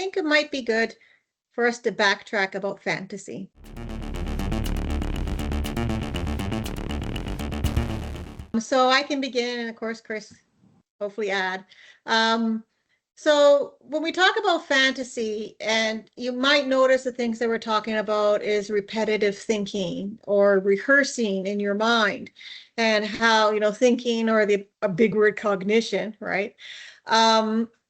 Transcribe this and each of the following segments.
think it might be good for us to backtrack about fantasy. So I can begin, and of course, Chris, hopefully add. Um, so when we talk about fantasy, and you might notice the things that we're talking about is repetitive thinking or rehearsing in your mind, and how, thinking, or a big word, cognition, right?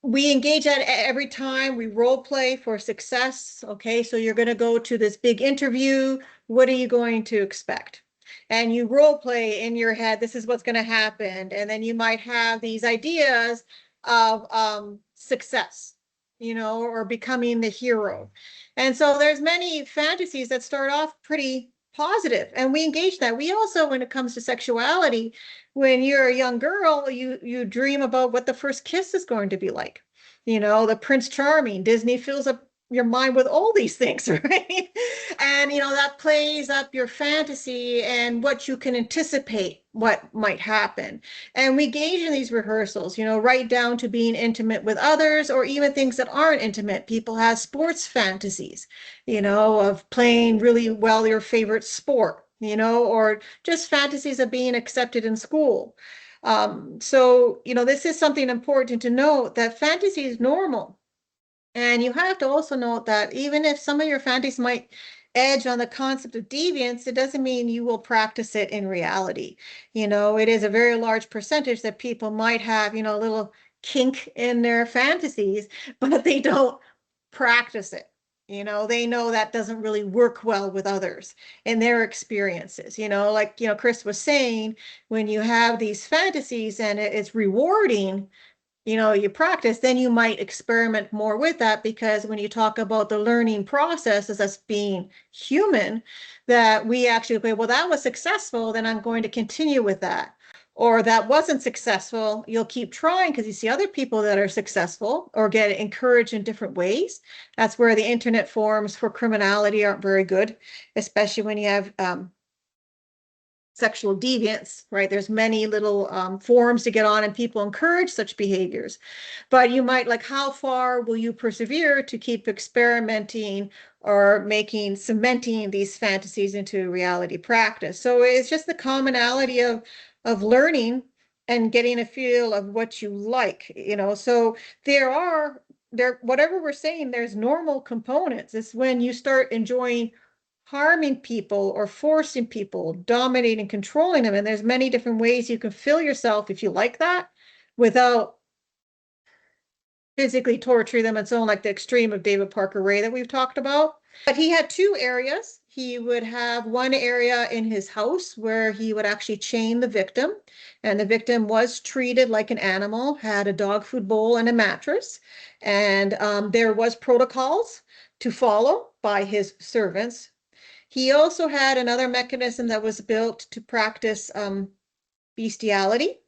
We engage at every time we role play for success. Okay, so you're going to go to this big interview. What are you going to expect? And you role play in your head, this is what's going to happen. And then you might have these ideas of success, or becoming the hero. And so there's many fantasies that start off pretty positive, and we engage that. We also, when it comes to sexuality, when you're a young girl, you dream about what the first kiss is going to be like. The Prince Charming. Disney fills up your mind with all these things, right? And that plays up your fantasy and what you can anticipate what might happen. And we gauge in these rehearsals, right down to being intimate with others, or even things that aren't intimate. People have sports fantasies, of playing really well your favorite sport, or just fantasies of being accepted in school. So, this is something important to note, that fantasy is normal. And you have to also note that even if some of your fantasies might edge on the concept of deviance, it doesn't mean you will practice it in reality. It is a very large percentage that people might have, a little kink in their fantasies, but they don't practice it. They know that doesn't really work well with others in their experiences. Like, Chris was saying, when you have these fantasies and it's rewarding, you practice, then you might experiment more with that, because when you talk about the learning process as us being human, that we actually say, well, that was successful, then I'm going to continue with that. Or that wasn't successful, you'll keep trying because you see other people that are successful or get encouraged in different ways. That's where the internet forums for criminality aren't very good, especially when you have sexual deviance, right? There's many little forums to get on, and people encourage such behaviors. But you might, like, how far will you persevere to keep experimenting or cementing these fantasies into reality practice? So it's just the commonality of learning and getting a feel of what you like, So whatever we're saying, there's normal components. It's when you start enjoying harming people or forcing people, dominating, controlling them. And there's many different ways you can feel yourself if you like that, without physically torturing them and so on, like the extreme of David Parker Ray that we've talked about. But he had two areas. He would have one area in his house where he would actually chain the victim, and the victim was treated like an animal, had a dog food bowl and a mattress, and there was protocols to follow by his servants. He also had another mechanism that was built to practice bestiality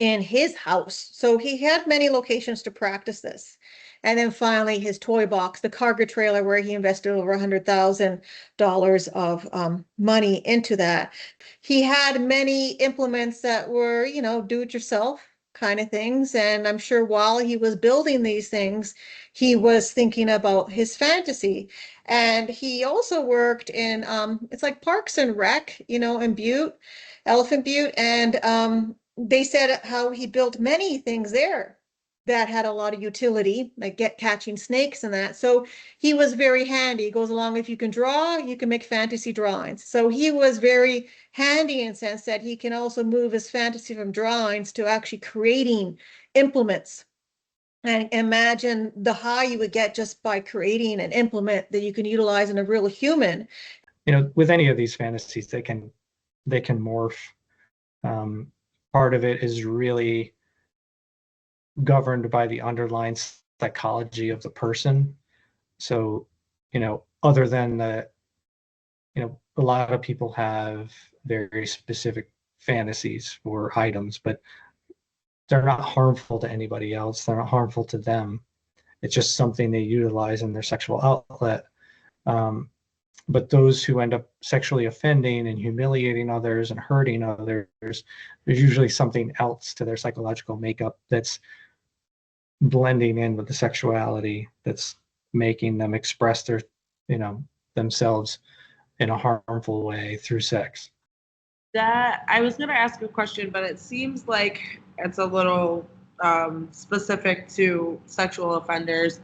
in his house. So he had many locations to practice this. And then finally, his toy box, the cargo trailer, where he invested over $100,000 of money into that. He had many implements that were, do-it-yourself kind of things. And I'm sure while he was building these things, he was thinking about his fantasy. And he also worked in, it's like Parks and Rec, in Butte, Elephant Butte. And they said how he built many things there that had a lot of utility, like catching snakes and that. So he was very handy. It goes along, if you can draw, you can make fantasy drawings. So he was very handy in the sense that he can also move his fantasy from drawings to actually creating implements. And imagine the high you would get just by creating an implement that you can utilize in a real human. With any of these fantasies, they can morph. Part of it is really governed by the underlying psychology of the person. So, other than the, a lot of people have very specific fantasies or items, but they're not harmful to anybody else. They're not harmful to them. It's just something they utilize in their sexual outlet. But those who end up sexually offending and humiliating others and hurting others, there's usually something else to their psychological makeup that's blending in with the sexuality that's making them express their, you know, themselves in a harmful way through sex. That I was going to ask a question, but it seems like it's a little specific to sexual offenders.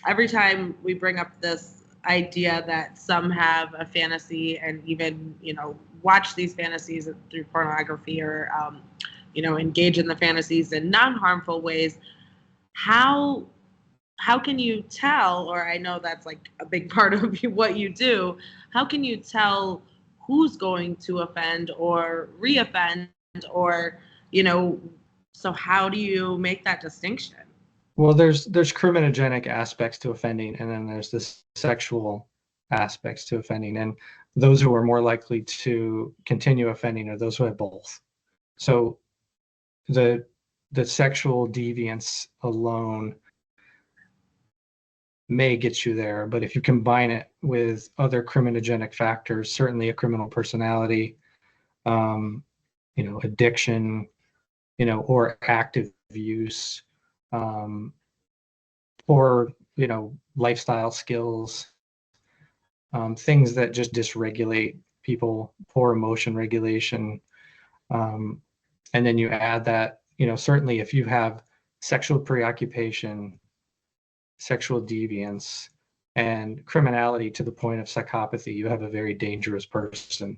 Every time we bring up this idea that some have a fantasy and even, watch these fantasies through pornography or, engage in the fantasies in non-harmful ways, how how can you tell, or I know that's like a big part of what you do, how can you tell who's going to offend or reoffend, or, you know, so how do you make that distinction? Well, there's criminogenic aspects to offending, and then there's the sexual aspects to offending, and those who are more likely to continue offending are those who have both. So the the sexual deviance alone may get you there, but if you combine it with other criminogenic factors, certainly a criminal personality, um, addiction, or active use, um, or lifestyle skills, things that just dysregulate people, poor emotion regulation, um, and then you add that, certainly if you have sexual preoccupation, sexual deviance, and criminality to the point of psychopathy, you have a very dangerous person.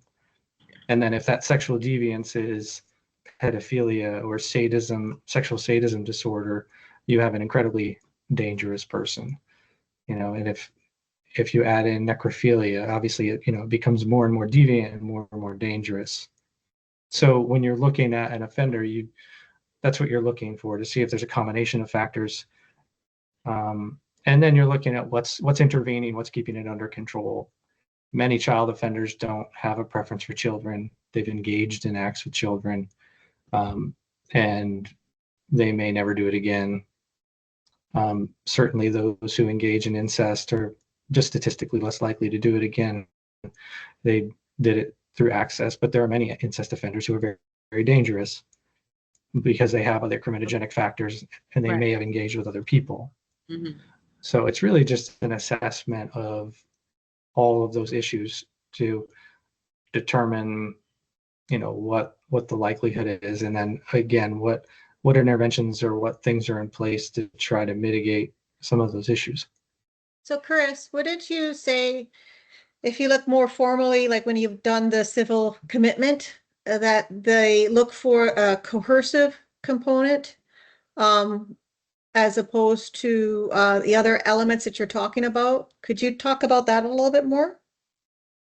And then if that sexual deviance is pedophilia or sadism, sexual sadism disorder, you have an incredibly dangerous person. And if you add in necrophilia, obviously it becomes more and more deviant and more dangerous. So when you're looking at an offender, that's what you're looking for, to see if there's a combination of factors. And then you're looking at what's intervening, what's keeping it under control. Many child offenders don't have a preference for children. They've engaged in acts with children, and they may never do it again. Certainly those who engage in incest are just statistically less likely to do it again. They did it through access, but there are many incest offenders who are very, very dangerous because they have other criminogenic factors and they Right. may have engaged with other people. Mm-hmm. So it's really just an assessment of all of those issues to determine, what the likelihood is, and then again, what interventions or what things are in place to try to mitigate some of those issues. So Chris, what did you say, if you look more formally, like when you've done the civil commitment, that they look for a coercive component, um, as opposed to the other elements that you're talking about? Could you talk about that a little bit more?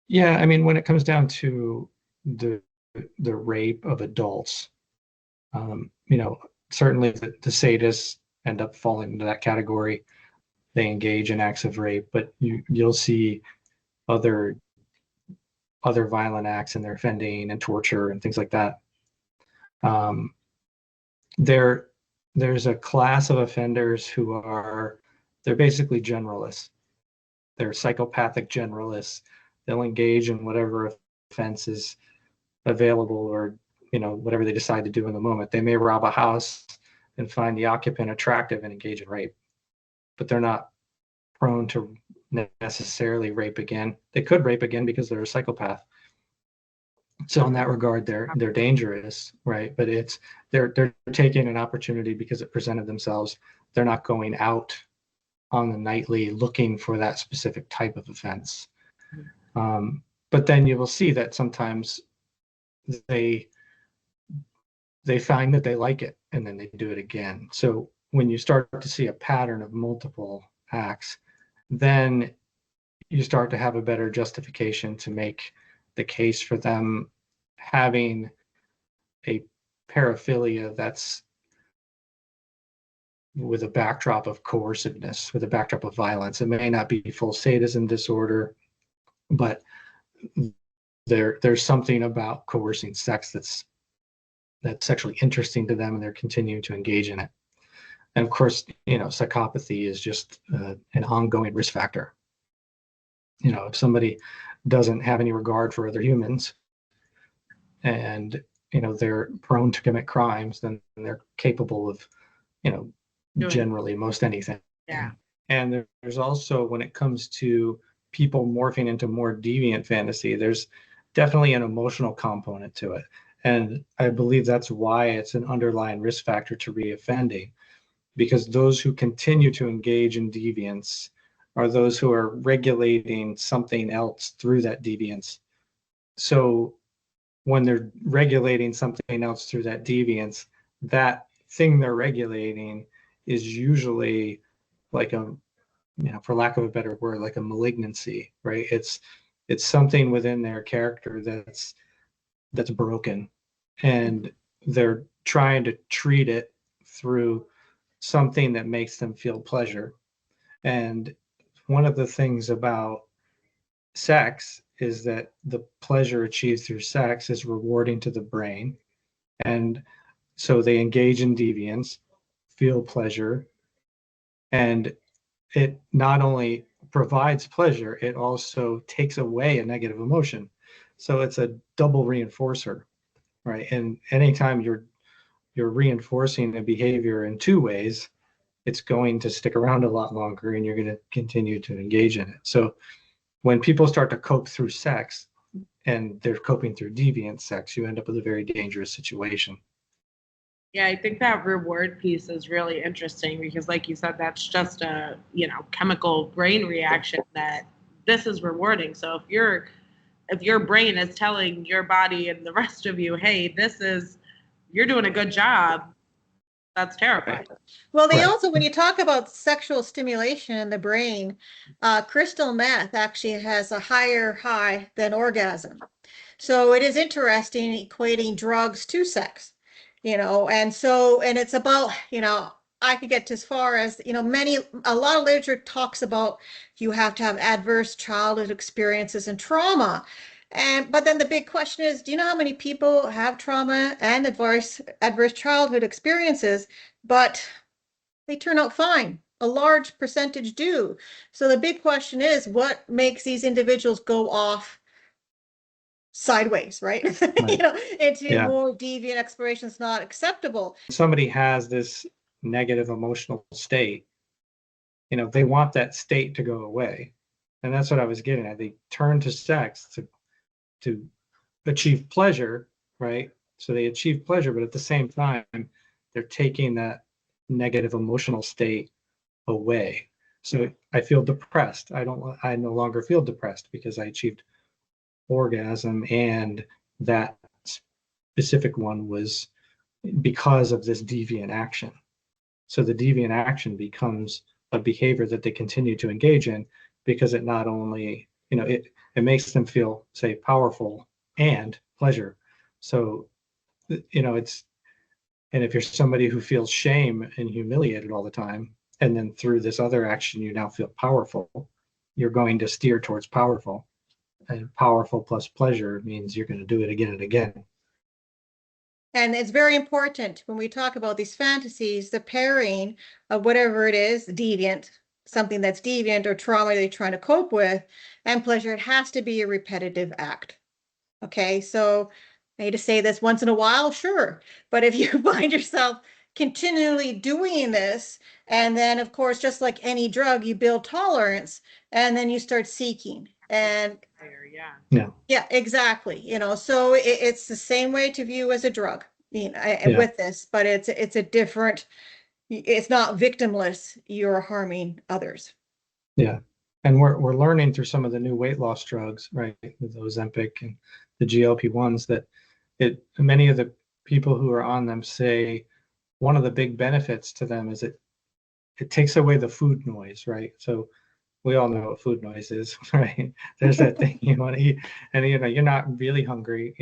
Yeah, I mean, when it comes down to the rape of adults, certainly the sadists end up falling into that category. They engage in acts of rape, but you'll see other violent acts in their offending and torture and things like that. Um, there's a class of offenders who they're basically generalists. They're psychopathic generalists. They'll engage in whatever offense is available, or whatever they decide to do in the moment. They may rob a house and find the occupant attractive and engage in rape, but they're not prone to necessarily rape again. They could rape again because they're a psychopath. So in that regard, they're dangerous, right? But they're taking an opportunity because it presented themselves. They're not going out on the nightly looking for that specific type of offense. But then you will see that sometimes they find that they like it and then they do it again. So when you start to see a pattern of multiple acts, then you start to have a better justification to make the case for them having a paraphilia that's with a backdrop of coerciveness, with a backdrop of violence. It may not be full sadism disorder, but there's something about coercing sex that's sexually interesting to them, and they're continuing to engage in it. And of course, psychopathy is just an ongoing risk factor. If somebody doesn't have any regard for other humans, and they're prone to commit crimes, then they're capable of generally, most anything. Yeah. And there's also, when it comes to people morphing into more deviant fantasy, there's definitely an emotional component to it. And I believe that's why it's an underlying risk factor to reoffending, because those who continue to engage in deviance are those who are regulating something else through that deviance. So when they're regulating something else through that deviance, that thing they're regulating is usually like a, for lack of a better word, like a malignancy, right? It's something within their character that's broken, and they're trying to treat it through something that makes them feel pleasure. And one of the things about sex is that the pleasure achieved through sex is rewarding to the brain. And so they engage in deviance, feel pleasure, and it not only provides pleasure, it also takes away a negative emotion. So it's a double reinforcer, right? And anytime you're reinforcing a behavior in two ways, it's going to stick around a lot longer and you're going to continue to engage in it. So when people start to cope through sex and they're coping through deviant sex, you end up with a very dangerous situation. Yeah, I think that reward piece is really interesting because, like you said, that's just a chemical brain reaction that this is rewarding. So if your brain is telling your body and the rest of you, hey, you're doing a good job, that's terrifying. Well, they Right. also, when you talk about sexual stimulation in the brain, crystal meth actually has a higher high than orgasm. So it is interesting equating drugs to sex, and it's about, I could get as far as, a lot of literature talks about you have to have adverse childhood experiences and trauma. But then the big question is, do you know how many people have trauma and adverse childhood experiences, but they turn out fine? A large percentage do. So the big question is, what makes these individuals go off sideways, right? Right. Into Yeah. more deviant explorations not acceptable. Somebody has this negative emotional state, they want that state to go away. And that's what I was getting at. They turn to sex to achieve pleasure, right? So they achieve pleasure, but at the same time, they're taking that negative emotional state away. So I feel depressed. I no longer feel depressed because I achieved orgasm, and that specific one was because of this deviant action. So the deviant action becomes a behavior that they continue to engage in because it not only, it makes them feel, say, powerful and pleasure. So, and if you're somebody who feels shame and humiliated all the time, and then through this other action, you now feel powerful, you're going to steer towards powerful. And powerful plus pleasure means you're going to do it again and again. And it's very important when we talk about these fantasies, the pairing of whatever it is, deviant, something that's deviant or trauma they're trying to cope with, and pleasure. It has to be a repetitive act. Okay, so I need to say this once in a while, sure. But if you find yourself continually doing this, and then, of course, just like any drug, you build tolerance, and then you start seeking. And Yeah. yeah, exactly. So it's the same way to view as a drug, Yeah. with this, but it's a different, it's not victimless. You're harming others. Yeah. And we're learning through some of the new weight loss drugs, right? The Ozempic and the GLP-1s, that many of the people who are on them say one of the big benefits to them is it takes away the food noise, right? So we all know what food noise is, right? There's that thing you want to eat, and you're not really hungry.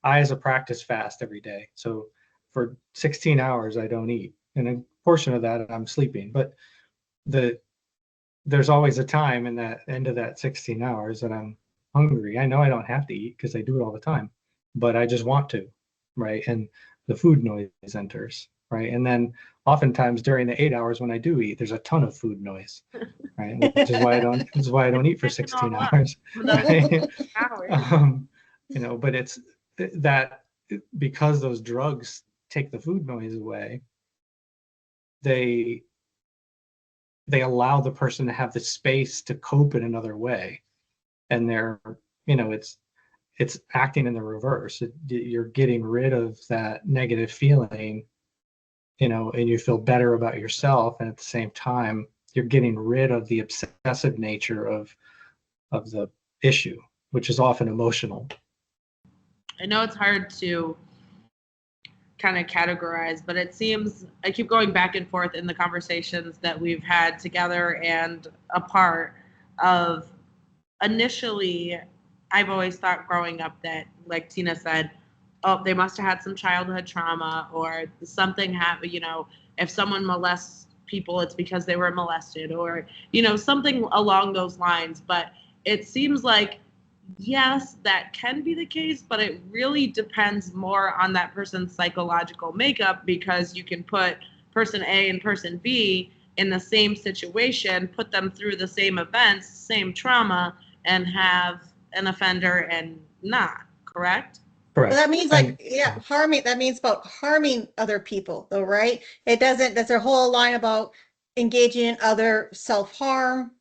I as a practice fast every day, so for 16 hours I don't eat, and a portion of that I'm sleeping. But there's always a time in that end of that 16 hours that I'm hungry. I know I don't have to eat because I do it all the time, but I just want to, right? And the food noise enters, right? And then oftentimes during the 8 hours when I do eat, there's a ton of food noise, right? Which is why I don't eat for 16 hours. Right? But it's that because those drugs take the food noise away, they allow the person to have the space to cope in another way, and they're, it's acting in the reverse. You're getting rid of that negative feeling, and you feel better about yourself, and at the same time you're getting rid of the obsessive nature of the issue, which is often emotional. I know it's hard to kind of categorize, but it seems I keep going back and forth in the conversations that we've had together and apart of initially I've always thought growing up that, like Tina said, oh, they must have had some childhood trauma or something happened, if someone molests people, it's because they were molested or, something along those lines. But it seems like, yes, that can be the case, but it really depends more on that person's psychological makeup, because you can put person A and person B in the same situation, put them through the same events, same trauma, and have an offender and not, correct? Correct. Well, that means harming, that means about harming other people though, right? It doesn't, that's a whole line about engaging in other self-harm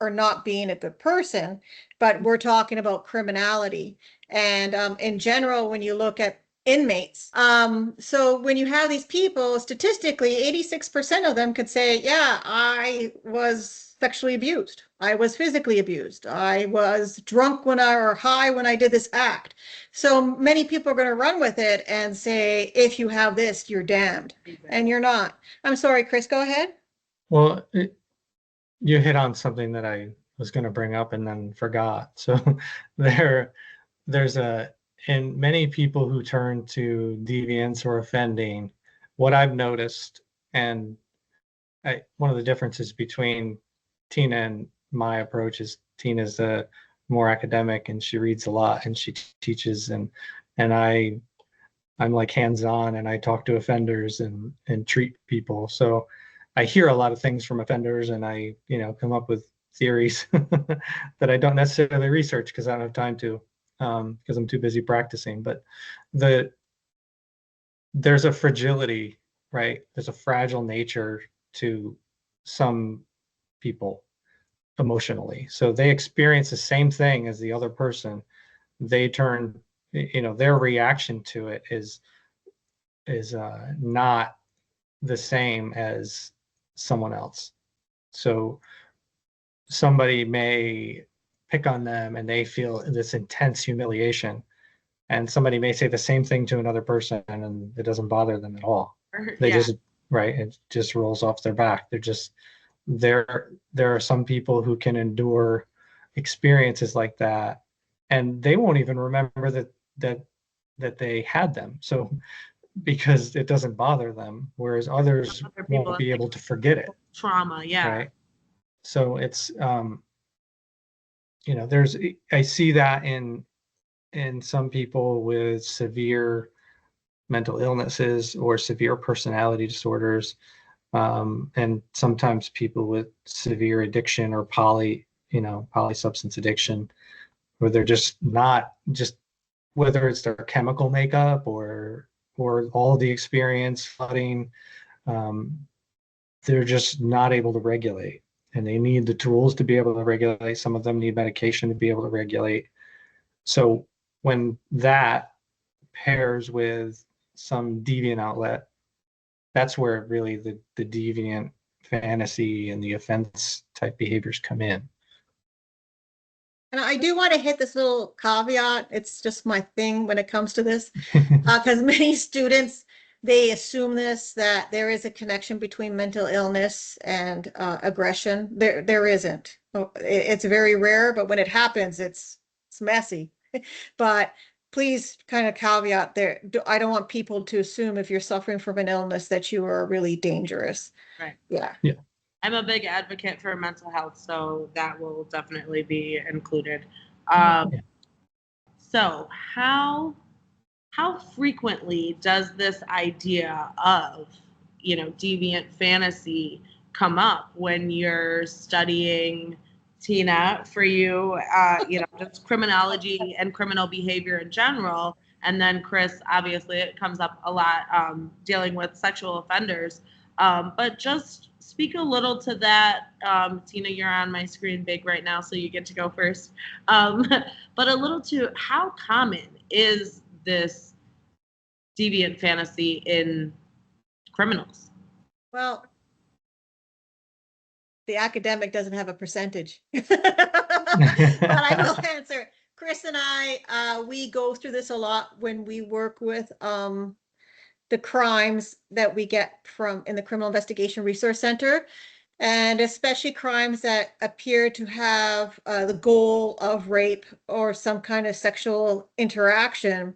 or not being a good person, but we're talking about criminality. And in general, when you look at inmates, so when you have these people, statistically, 86% of them could say, yeah, I was sexually abused. I was physically abused. I was drunk or high when I did this act. So many people are going to run with it and say, if you have this, you're damned. Exactly. And you're not. I'm sorry, Chris, go ahead. Well, you hit on something that I was going to bring up and then forgot. So there's in many people who turn to deviance or offending, what I've noticed, and one of the differences between Tina and my approach is Tina's more academic and she reads a lot and she teaches, and I'm like hands-on and I talk to offenders and treat people. So I hear a lot of things from offenders and I, come up with theories that I don't necessarily research because I don't have time to, because I'm too busy practicing. But there's a fragility, right? There's a fragile nature to some people emotionally. So they experience the same thing as the other person. They turn, their reaction to it is not the same as someone else. So somebody may pick on them and they feel this intense humiliation, and somebody may say the same thing to another person and it doesn't bother them at all. They just, right, it just rolls off their back. There are some people who can endure experiences like that and they won't even remember that they had them. So because it doesn't bother them, whereas others won't be able to forget it. Trauma, yeah. Right. So it's I see that in some people with severe mental illnesses or severe personality disorders, and sometimes people with severe addiction or polysubstance addiction, where they're just not just, whether it's their chemical makeup or all the experience flooding, they're just not able to regulate, and they need the tools to be able to regulate. Some of them need medication to be able to regulate. So when that pairs with some deviant outlet, that's where really the deviant fantasy and the offense type behaviors come in. And I do want to hit this little caveat. It's just my thing when it comes to this, because many students, they assume that there is a connection between mental illness and aggression. There isn't. It's very rare, but when it happens, it's messy. But please kind of caveat there. I don't want people to assume if you're suffering from an illness that you are really dangerous. Right. Yeah. Yeah. I'm a big advocate for mental health, so that will definitely be included. So how frequently does this idea of, deviant fantasy come up when you're studying, Tina, for you, just criminology and criminal behavior in general? And then Chris, obviously it comes up a lot, dealing with sexual offenders. But just speak a little to that. Tina, you're on my screen big right now, so you get to go first. But a little to how common is this deviant fantasy in criminals? Well, the academic doesn't have a percentage, but I will answer. Chris and I, we go through this a lot when we work with the crimes that we get from in the Criminal Investigation Resource Center, and especially crimes that appear to have the goal of rape or some kind of sexual interaction.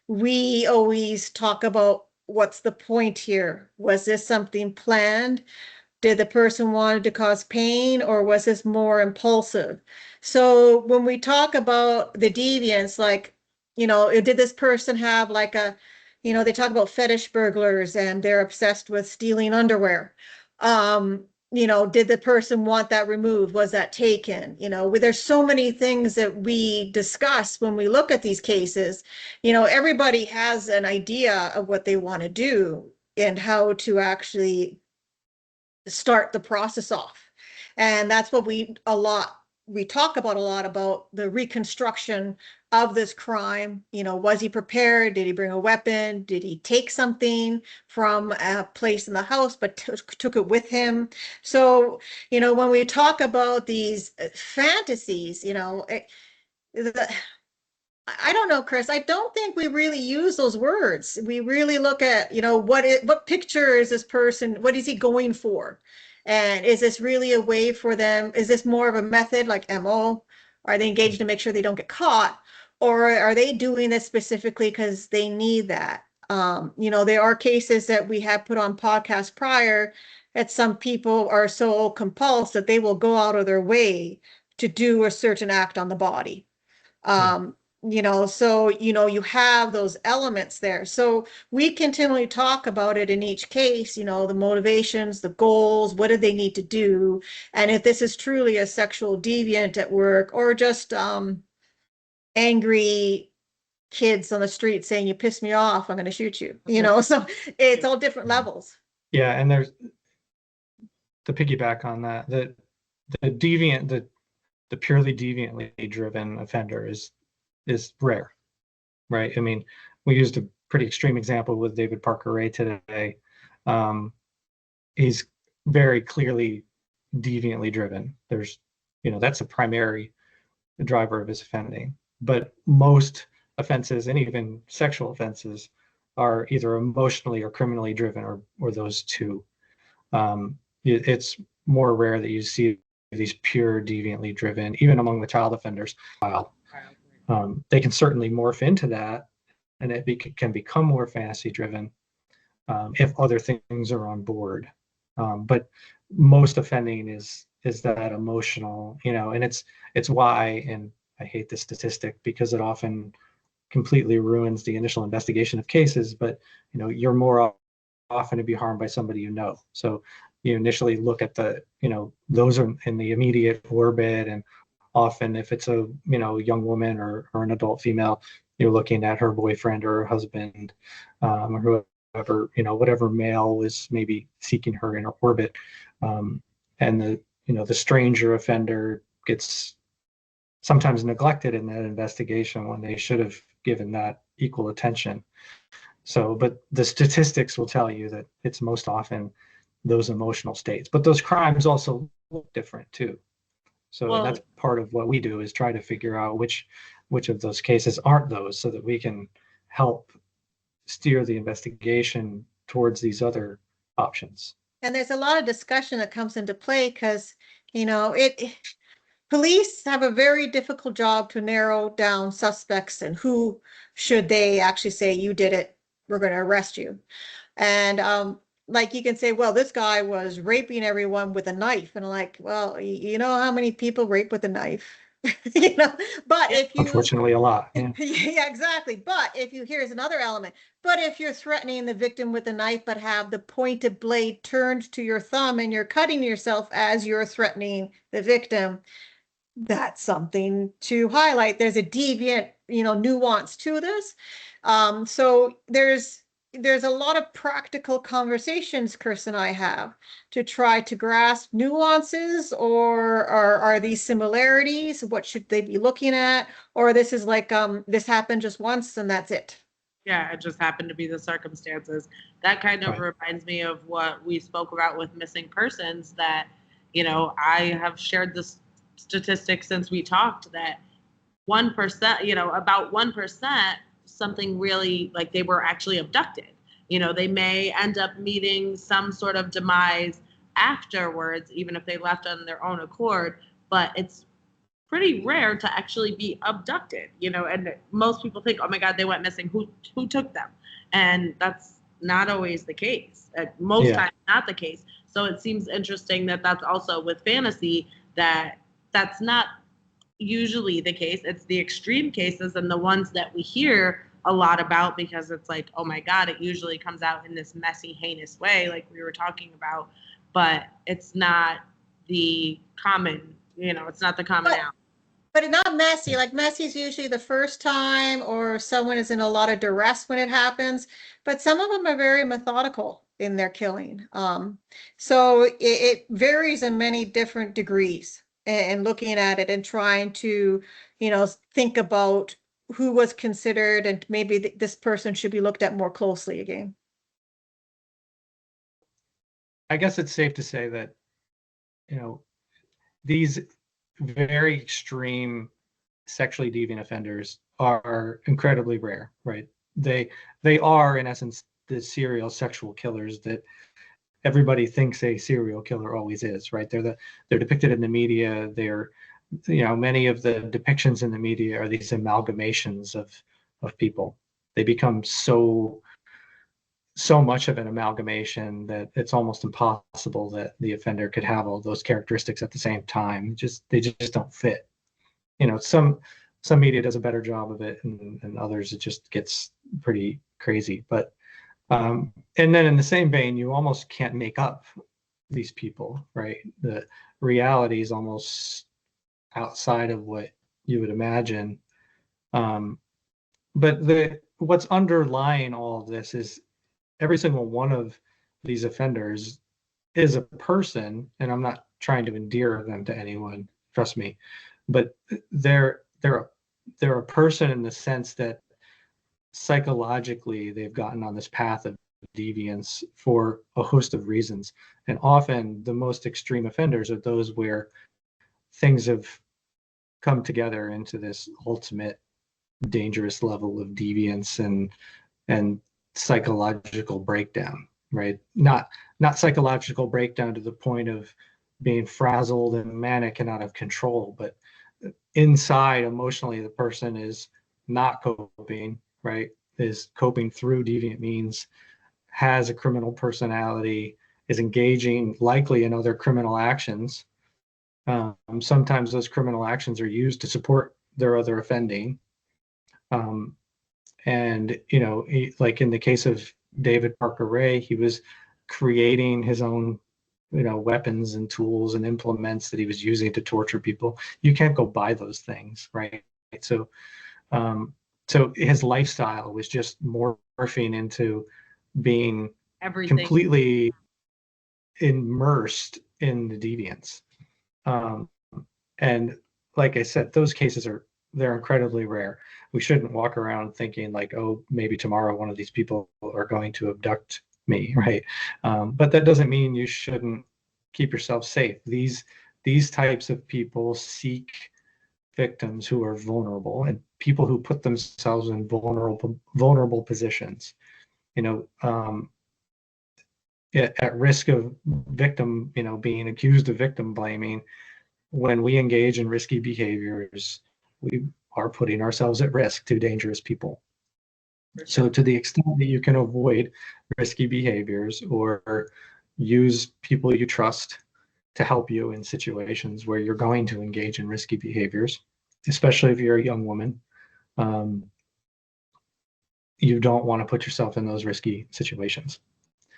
We always talk about what's the point here? Was this something planned? Did the person wanted to cause pain, or was this more impulsive? So when we talk about the deviance, like, did this person have like they talk about fetish burglars and they're obsessed with stealing underwear. Did the person want that removed? Was that taken? There's so many things that we discuss when we look at these cases. Everybody has an idea of what they want to do and how to actually start the process off. And that's what we talk about a lot, about the reconstruction of this crime. Was he prepared? Did he bring a weapon? Did he take something from a place in the house but took it with him? So, when we talk about these fantasies, I don't know, Chris. I don't think we really use those words. We really look at, what picture is this person? What is he going for? And is this really a way for them? Is this more of a method like MO? Are they engaged to make sure they don't get caught? Or are they doing this specifically because they need that? There are cases that we have put on podcasts prior that some people are so compulsed that they will go out of their way to do a certain act on the body. So you have those elements there. So we continually talk about it in each case, the motivations, the goals, what do they need to do, and if this is truly a sexual deviant at work or just angry kids on the street saying, you pissed me off, I'm going to shoot you. So it's all different levels. Yeah, and there's, to piggyback on that, the deviant, the purely deviantly driven offender is rare, right? I mean, we used a pretty extreme example with David Parker Ray today. He's very clearly deviantly driven. There's, that's a primary driver of his offending. But most offenses, and even sexual offenses, are either emotionally or criminally driven, or those two. It's more rare that you see these pure deviantly driven, even among the child offenders. They can certainly morph into that, and it can become more fantasy driven if other things are on board. But most offending is that emotional, and it's why, and I hate this statistic because it often completely ruins the initial investigation of cases, but you're more often to be harmed by somebody so you initially look at the those are in the immediate orbit, and often if it's a young woman or an adult female, you're looking at her boyfriend or her husband, or whoever, whatever male is maybe seeking her in her orbit, and the stranger offender gets sometimes neglected in that investigation when they should have given that equal attention. So, but the statistics will tell you that it's most often those emotional states, but those crimes also look different too. So that's part of what we do, is try to figure out which of those cases aren't those, so that we can help steer the investigation towards these other options. And there's a lot of discussion that comes into play because, police have a very difficult job to narrow down suspects and who should they actually say, you did it, we're going to arrest you. And like you can say, well, this guy was raping everyone with a knife. And I'm like, well, you know how many people rape with a knife? But if you, unfortunately, a lot. Yeah. Yeah, exactly. But here's another element. But if you're threatening the victim with a knife, but have the pointed blade turned to your thumb and you're cutting yourself as you're threatening the victim, that's something to highlight. There's a deviant, nuance to this. So there's there's a lot of practical conversations Chris and I have to try to grasp nuances, or are these similarities? What should they be looking at? Or this is like, this happened just once and that's it. Yeah, it just happened to be the circumstances. That kind of Right. reminds me of what we spoke about with missing persons, that, you know, I have shared this statistic since we talked, that 1%, you know, about 1%, something really, like, they were actually abducted. You know, they may end up meeting some sort of demise afterwards, even if they left on their own accord, but it's pretty rare to actually be abducted, you know, and most people think, oh my God, they went missing. Who took them? And that's not always the case. Most times not the case. So it seems interesting that that's also with fantasy, that that's not usually the case. It's the extreme cases and the ones that we hear a lot about, because it's like, oh my God, it usually comes out in this messy, heinous way, like we were talking about, but it's not the common, you know, it's not the commonality. But it's not messy. Like messy is usually the first time, or someone is in a lot of duress when it happens. But some of them are very methodical in their killing. So it varies in many different degrees, and looking at it and trying to, think about who was considered, and maybe this person should be looked at more closely again. I guess it's safe to say that, these very extreme sexually deviant offenders are incredibly rare, right? They are, in essence, the serial sexual killers that everybody thinks a serial killer always is, right? They're depicted in the media. They're, many of the depictions in the media are these amalgamations of people. They become so much of an amalgamation that it's almost impossible that the offender could have all those characteristics at the same time. They just don't fit. Some media does a better job of it, and others it just gets pretty crazy. But and then in the same vein, you almost can't make up these people, right? The reality is almost outside of what you would imagine. But what's underlying all of this is every single one of these offenders is a person, and I'm not trying to endear them to anyone, trust me, but they're a person in the sense that psychologically they've gotten on this path of deviance for a host of reasons. And often the most extreme offenders are those where things have come together into this ultimate dangerous level of deviance and psychological breakdown, right? Not psychological breakdown to the point of being frazzled and manic and out of control, but inside emotionally the person is not coping, right? Is coping through deviant means, has a criminal personality, is engaging likely in other criminal actions. Sometimes those criminal actions are used to support their other offending. And, like in the case of David Parker Ray, he was creating his own, weapons and tools and implements that he was using to torture people. You can't go buy those things, right? So, so his lifestyle was just morphing into being Everything. completely immersed in the deviance. And like I said, those cases they're incredibly rare. We shouldn't walk around thinking like, oh, maybe tomorrow one of these people are going to abduct me, right? But that doesn't mean you shouldn't keep yourself safe. These types of people seek victims who are vulnerable, and people who put themselves in vulnerable positions, at risk of victim, being accused of victim blaming. When we engage in risky behaviors, we are putting ourselves at risk to dangerous people. So to the extent that you can avoid risky behaviors or use people you trust to help you in situations where you're going to engage in risky behaviors, especially if you're a young woman, you don't want to put yourself in those risky situations.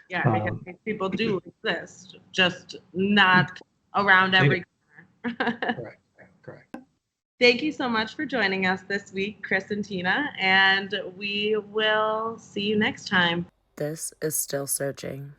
Yeah, because these people do exist, just not around every corner. Correct. Thank you so much for joining us this week, Chris and Tina, and we will see you next time. This is Still Searching.